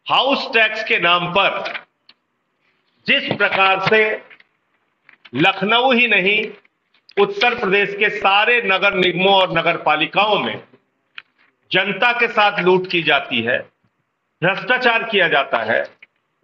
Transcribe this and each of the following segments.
House tax के नाम पर जिस प्रकार से लखनऊ ही नहीं, उत्तर प्रदेश के सारे नगर निगमों और नगर पालिकाओं में जनता के साथ लूट की जाती है, भ्रष्टाचार किया जाता है,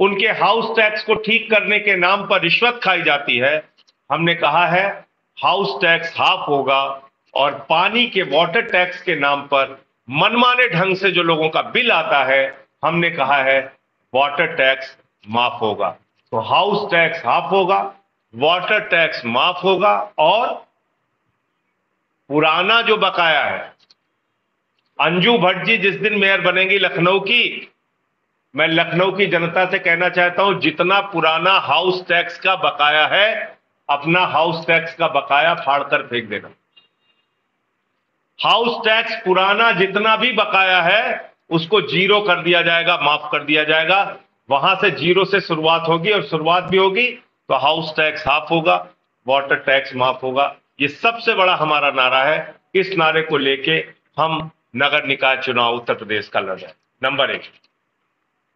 उनके हाउस टैक्स को ठीक करने के नाम पर रिश्वत खाई जाती है, हमने कहा है हाउस टैक्स हाफ होगा और पानी के वाटर टैक्स के नाम पर मनमाने ढंग से जो लोगों का बिल आता है, हमने कहा है वाटर टैक्स माफ होगा। तो हाउस टैक्स हाफ होगा, वाटर टैक्स माफ होगा और पुराना जो बकाया है, अंजू भट्ट जी जिस दिन मेयर बनेंगी लखनऊ की, मैं लखनऊ की जनता से कहना चाहता हूं, जितना पुराना हाउस टैक्स का बकाया है, अपना हाउस टैक्स का बकाया फाड़कर फेंक देना। हाउस टैक्स पुराना जितना भी बकाया है उसको जीरो कर दिया जाएगा, माफ कर दिया जाएगा। वहां से जीरो से शुरुआत होगी और शुरुआत भी होगी तो हाउस टैक्स हाफ होगा, वाटर टैक्स माफ होगा। ये सबसे बड़ा हमारा नारा है। इस नारे को लेके हम नगर निकाय चुनाव उत्तर प्रदेश का लड़ रहे हैं। नंबर 1।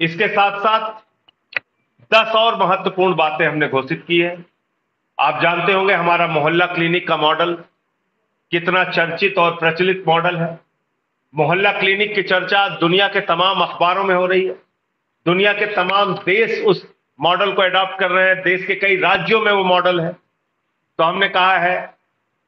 इसके साथ साथ 10 और महत्वपूर्ण बातें हमने घोषित की है। आप जानते होंगे हमारा मोहल्ला क्लिनिक का मॉडल कितना चर्चित और प्रचलित मॉडल है। मोहल्ला क्लिनिक की चर्चा दुनिया के तमाम अखबारों में हो रही है। दुनिया के तमाम देश उस मॉडल को अडॉप्ट कर रहे हैं। देश के कई राज्यों में वो मॉडल है। तो हमने कहा है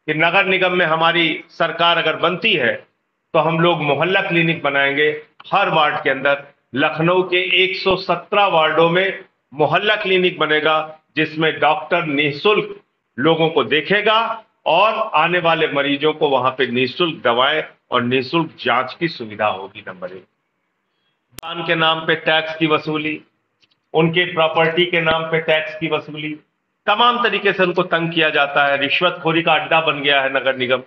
कि नगर निगम में हमारी सरकार अगर बनती है तो हम लोग मोहल्ला क्लिनिक बनाएंगे हर वार्ड के अंदर। लखनऊ के 117 वार्डों में मोहल्ला क्लिनिक बनेगा जिसमें डॉक्टर निःशुल्क लोगों को देखेगा और आने वाले मरीजों को वहां पे निःशुल्क दवाएं और निःशुल्क जांच की सुविधा होगी। नंबर 1। दुकान के नाम पे टैक्स की वसूली, उनके प्रॉपर्टी के नाम पे टैक्स की वसूली, तमाम तरीके से उनको तंग किया जाता है। रिश्वतखोरी का अड्डा बन गया है नगर निगम।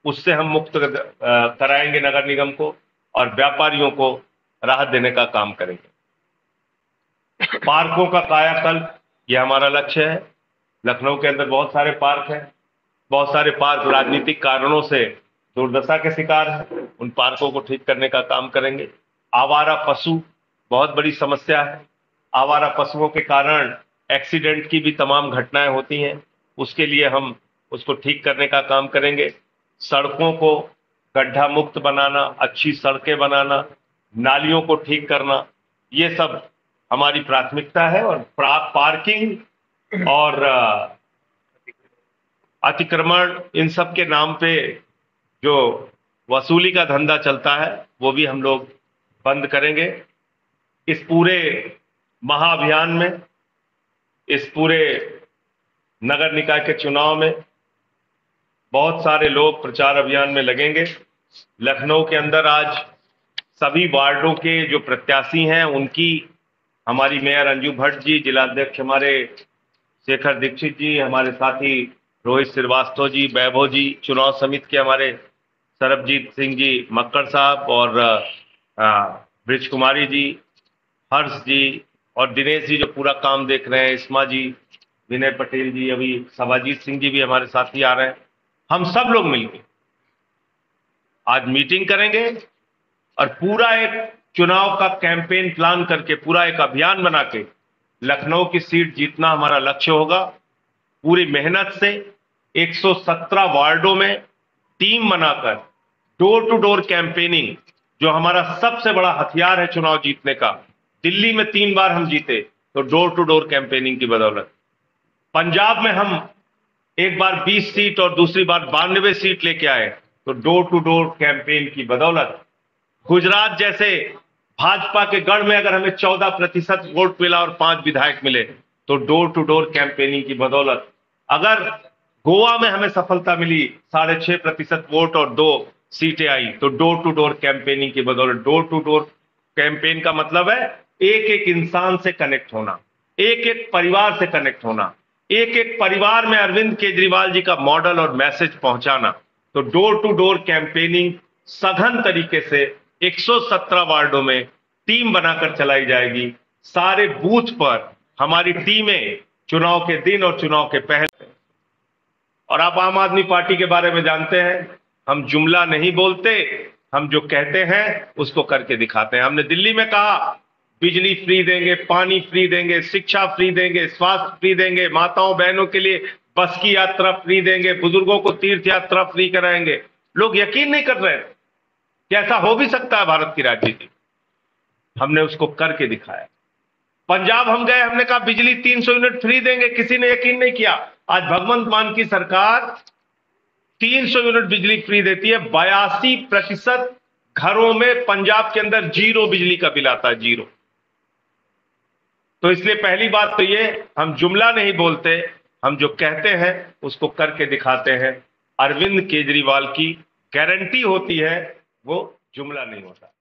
उससे हम मुक्त कराएंगे नगर निगम को और व्यापारियों को राहत देने का काम करेंगे। पार्कों का कायाकल्प, ये हमारा लक्ष्य है। लखनऊ के अंदर बहुत सारे पार्क हैं। बहुत सारे पार्क राजनीतिक कारणों से दुर्दशा के शिकार हैं। उन पार्कों को ठीक करने का काम करेंगे। आवारा पशु बहुत बड़ी समस्या है। आवारा पशुओं के कारण एक्सीडेंट की भी तमाम घटनाएं होती हैं। उसके लिए हम उसको ठीक करने का काम करेंगे। सड़कों को गड्ढा मुक्त बनाना, अच्छी सड़कें बनाना, नालियों को ठीक करना, ये सब हमारी प्राथमिकता है। और पार्किंग और अतिक्रमण, इन सब के नाम पे जो वसूली का धंधा चलता है वो भी हम लोग बंद करेंगे। इस पूरे महाअभियान में, इस पूरे नगर निकाय के चुनाव में बहुत सारे लोग प्रचार अभियान में लगेंगे। लखनऊ के अंदर आज सभी वार्डों के जो प्रत्याशी हैं उनकी, हमारी मेयर अंजू भट्ट जी, जिलाध्यक्ष हमारे शेखर दीक्षित जी, हमारे साथी रोहित श्रीवास्तव जी, वैभव जी, चुनाव समिति के हमारे सरबजीत सिंह जी मक्कड़ साहब और ब्रिज कुमारी जी, हर्ष जी और दिनेश जी जो पूरा काम देख रहे हैं, इस्मा जी, विनय पटेल जी, अभी सभाजीत सिंह जी भी हमारे साथी आ रहे हैं। हम सब लोग मिलकर आज मीटिंग करेंगे और पूरा एक चुनाव का कैंपेन प्लान करके, पूरा एक अभियान बना के लखनऊ की सीट जीतना हमारा लक्ष्य होगा। पूरी मेहनत से 117 वार्डों में टीम बनाकर डोर टू डोर कैंपेनिंग, जो हमारा सबसे बड़ा हथियार है चुनाव जीतने का। दिल्ली में 3 बार हम जीते तो डोर टू डोर कैंपेनिंग की बदौलत। पंजाब में हम एक बार 20 सीट और दूसरी बार 92 सीट लेके आए तो डोर टू डोर कैंपेन की बदौलत। गुजरात जैसे भाजपा के गढ़ में अगर हमें 14% वोट मिला और 5 विधायक मिले तो डोर टू डोर कैंपेनिंग की बदौलत। अगर गोवा में हमें सफलता मिली 6.5% वोट और 2 सीटें आई तो डोर टू डोर कैंपेनिंग की बदौलत। डोर टू डोर कैंपेन का मतलब है एक एक इंसान से कनेक्ट होना, एक एक परिवार से कनेक्ट होना, एक एक परिवार में अरविंद केजरीवाल जी का मॉडल और मैसेज पहुंचाना। तो डोर टू डोर कैंपेनिंग सघन तरीके से 117 वार्डों में टीम बनाकर चलाई जाएगी। सारे बूथ पर हमारी टीमें चुनाव के दिन और चुनाव के पहले। और आप आम आदमी पार्टी के बारे में जानते हैं, हम जुमला नहीं बोलते, हम जो कहते हैं उसको करके दिखाते हैं। हमने दिल्ली में कहा बिजली फ्री देंगे, पानी फ्री देंगे, शिक्षा फ्री देंगे, स्वास्थ्य फ्री देंगे, माताओं बहनों के लिए बस की यात्रा फ्री देंगे, बुजुर्गों को तीर्थ यात्रा फ्री कराएंगे। लोग यकीन नहीं कर रहे कि ऐसा हो भी सकता है भारत की राजनीति। हमने उसको करके दिखाया। पंजाब हम गए, हमने कहा बिजली 300 यूनिट फ्री देंगे, किसी ने यकीन नहीं किया। आज भगवंत मान की सरकार 300 यूनिट बिजली फ्री देती है। 82% घरों में पंजाब के अंदर जीरो बिजली का बिल आता है, जीरो। तो इसलिए पहली बात तो ये, हम जुमला नहीं बोलते, हम जो कहते हैं उसको करके दिखाते हैं। अरविंद केजरीवाल की गारंटी होती है, वो जुमला नहीं होता।